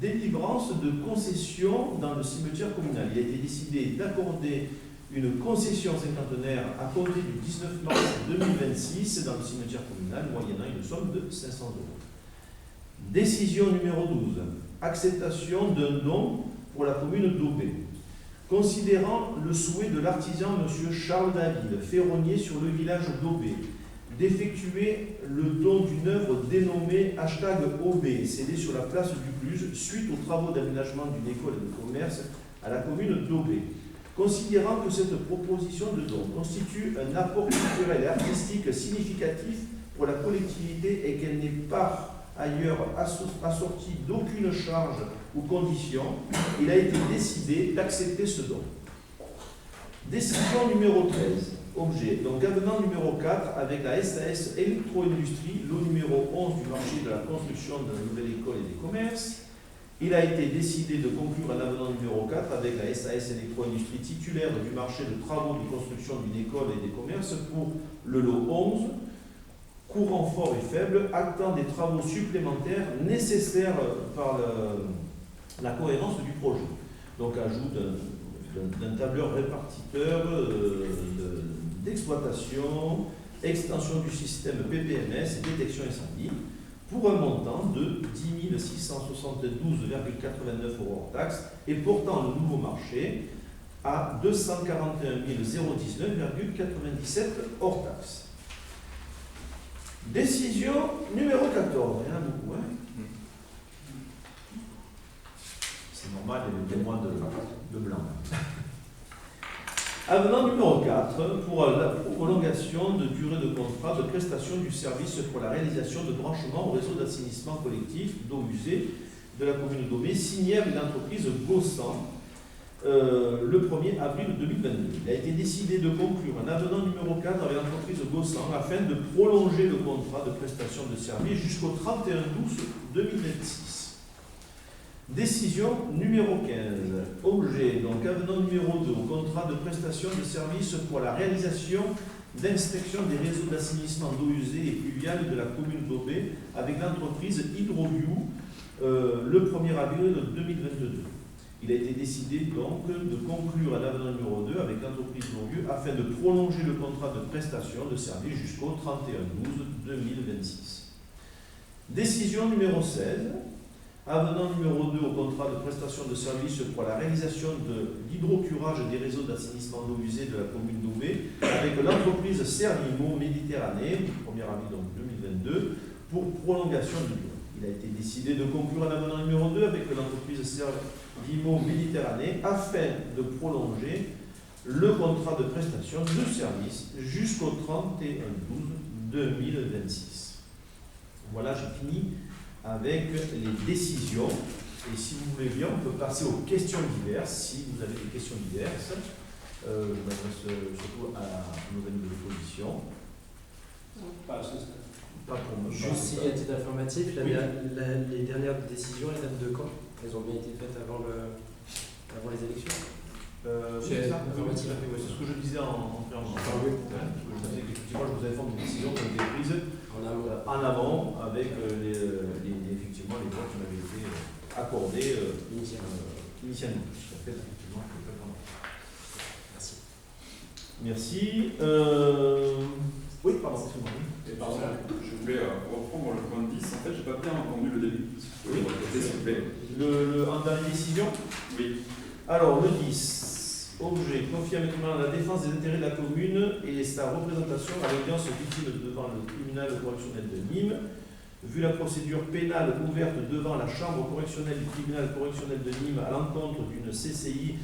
Délivrance de concession dans le cimetière communal. Il a été décidé d'accorder une concession cinquantenaire à compter du 19 mars 2026 dans le cimetière communal, moyennant une somme de 500 €. Décision numéro 12. Acceptation d'un don pour la commune d'Aubé. Considérant le souhait de l'artisan M. Charles David, ferronnier sur le village d'Aubé, d'effectuer le don d'une œuvre dénommée #Aubé, scellée sur la place du Cluse, suite aux travaux d'aménagement d'une école de commerce à la commune d'Aubé. Considérant que cette proposition de don constitue un apport culturel et artistique significatif pour la collectivité et qu'elle n'est pas ailleurs assortie d'aucune charge ou condition, il a été décidé d'accepter ce don. Décision numéro 13. Objet. Donc avenant numéro 4 avec la SAS Électro-Industrie, lot numéro 11 du marché de la construction de la nouvelle école et des commerces. Il a été décidé de conclure un avenant numéro 4 avec la SAS Électro-Industrie titulaire du marché de travaux de construction d'une école et des commerces pour le lot 11, courant fort et faible, actant des travaux supplémentaires nécessaires par la cohérence du projet. Donc ajout d'un tableur répartiteur d'exploitation, extension du système PPMS et détection incendie, pour un montant de 10 672,89 € hors taxe et portant le nouveau marché à 241 019,97 hors taxe. Décision numéro 14, il y en a beaucoup, hein. C'est normal, il y a des mois de blanc. Avenant numéro 4 pour la prolongation de durée de contrat de prestation du service pour la réalisation de branchements au réseau d'assainissement collectif d'eau usée de la commune d'Aubé, signé avec l'entreprise Gossan le 1er avril 2022. Il a été décidé de conclure un avenant numéro 4 avec l'entreprise Gossan afin de prolonger le contrat de prestation de service jusqu'au 31/12/2026. Décision numéro 15. Objet, donc avenant numéro 2 au contrat de prestation de services pour la réalisation d'inspection des réseaux d'assainissement d'eau usée et pluviale de la commune d'Aubé avec l'entreprise Hydroview le 1er avril 2022. Il a été décidé donc de conclure un avenant numéro 2 avec l'entreprise Hydroview afin de prolonger le contrat de prestation de service jusqu'au 31/12/2026. Décision numéro 16. Avenant numéro 2 au contrat de prestation de services pour la réalisation de l'hydrocurage des réseaux d'assainissement d'eau usée de la commune d'Aubé avec l'entreprise Servimo Méditerranée, du 1er avril 2022, pour prolongation de durée. Il a été décidé de conclure un avenant numéro 2 avec l'entreprise Servimo Méditerranée afin de prolonger le contrat de prestation de services jusqu'au 31/12/2026. Voilà, j'ai fini avec les décisions. Et si vous voulez bien, on peut passer aux questions diverses. Si vous avez des questions diverses, je m'adresse surtout à nos amis de l'opposition. Pas à ce stade. Pas pour moi. Juste si à titre informatif, Oui. les dernières décisions, elles datent de quand? Elles ont bien été faites avant les élections? Oui, c'est ça. Oui, tout à fait, oui. C'est ce que je disais en préambule. Ah oui. Effectivement, je vous informe des décisions qui ont été prises En amont. en amont avec effectivement les voix qui m'avaient été accordées initialement. Tout à fait, effectivement, complètement. Merci. Merci. Oui, pardon, excusez-moi. Et pardon, je voulais reprendre le point 10. En fait, j'ai pas bien entendu le début. Oui. S'il vous plaît. En dernière décision. Oui. Alors, le 10. Objet, confier maintenant la défense des intérêts de la commune et sa représentation à l'audience victime devant le tribunal correctionnel de Nîmes. Vu la procédure pénale ouverte devant la chambre correctionnelle du tribunal correctionnel de Nîmes à l'encontre d'une CCI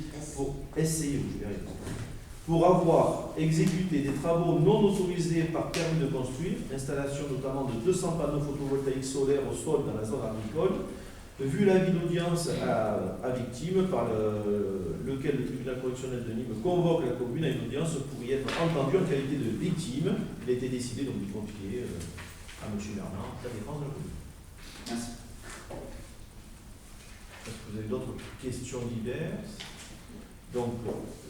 pour avoir exécuté des travaux non autorisés par permis de construire, installation notamment de 200 panneaux photovoltaïques solaires au sol dans la zone agricole. Vu l'avis d'audience à victime par lequel le tribunal correctionnel de Nîmes convoque la commune à une audience pour y être entendu en qualité de victime, il a été décidé donc de confier à M. Bernard la défense de la commune. Merci. Est-ce que vous avez d'autres questions diverses? Donc,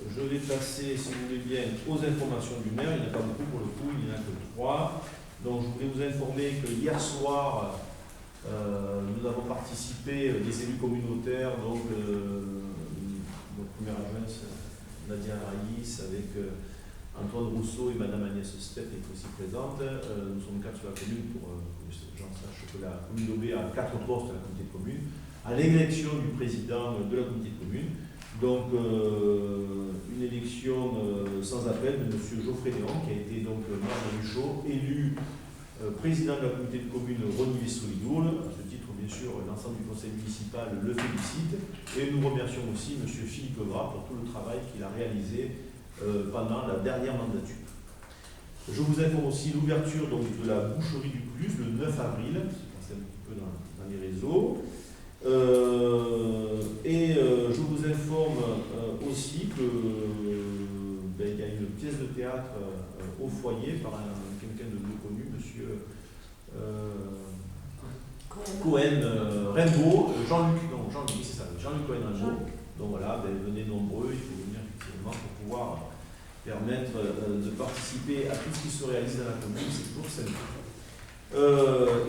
je vais passer, si vous voulez bien, aux informations du maire. Il n'y en a pas beaucoup pour le coup, il n'y en a que 3. Donc, je voulais vous informer que hier soir, nous avons participé, des élus communautaires, donc notre première adjointe, Nadia Raïs, avec Antoine Rousseau et Madame Agnès Stepp est aussi présente. Nous sommes 4 sur la commune pour que les gens sachent que la commune d'Aubé a 4 postes à la communauté de communes, à l'élection du président de la communauté de communes. Donc, une élection sans appel de M. Geoffrey Léon, qui a été donc maire de Luchot, élu président de la communauté de communes Rony-Vessou-Lidourle. À ce titre, bien sûr, l'ensemble du conseil municipal le félicite. Et nous remercions aussi M. Philippe Gras pour tout le travail qu'il a réalisé pendant la dernière mandature. Je vous informe aussi l'ouverture donc, de la boucherie du Cluse le 9 avril. C'est passé un petit peu dans les réseaux. Je vous informe aussi que il y a une pièce de théâtre au foyer par quelqu'un de connu, monsieur Cohen Rainbow, Jean-Luc Cohen Rainbow. Donc voilà, venez nombreux, il faut venir effectivement pour pouvoir permettre de participer à tout ce qui se réalise dans la commune, c'est toujours sympa.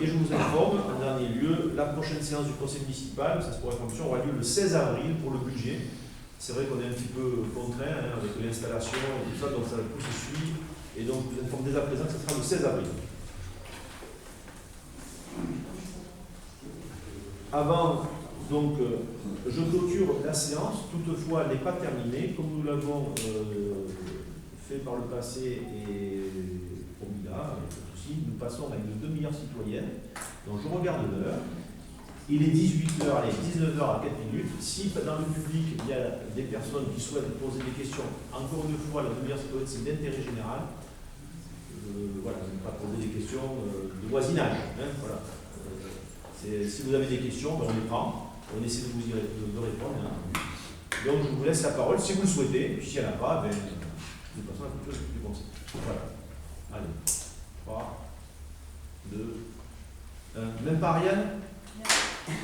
Et je vous informe, en dernier lieu, la prochaine séance du conseil municipal, ça se pourrait fonction, aura lieu le 16 avril pour le budget. C'est vrai qu'on est un petit peu contraint avec l'installation et tout ça, donc ça tout se suit. Et donc je vous informe dès à présent que ce sera le 16 avril. Avant Donc, je clôture la séance. Toutefois, elle n'est pas terminée. Comme nous l'avons fait par le passé et promis là, nous passons à une demi-heure citoyenne. Donc, je regarde l'heure. Il est 18h, allez, 19h à 4 minutes. Si dans le public, il y a des personnes qui souhaitent poser des questions, encore une fois, la demi-heure citoyenne, c'est d'intérêt général. Voilà, je ne vais pas poser des questions de voisinage. Hein, voilà. Si vous avez des questions, ben on les prend. On essaie de vous de répondre. Hein. Donc, je vous laisse la parole si vous le souhaitez. Puis, si elle n'a pas, ben, nous passons à quelque chose de plus conseil. Voilà. Allez. 3, 2, 1. Même pas Ariane?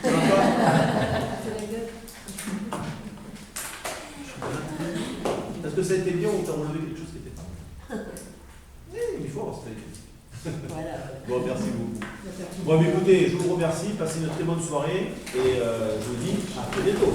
Ça va pas? Est-ce que ça a été bien ou t'as relevé quelque chose qui était pas? Oui, il faut avoir cette Voilà. Bon, merci beaucoup. Bon, mais écoutez, je vous remercie. Passez une très bonne soirée et je vous dis à très bientôt.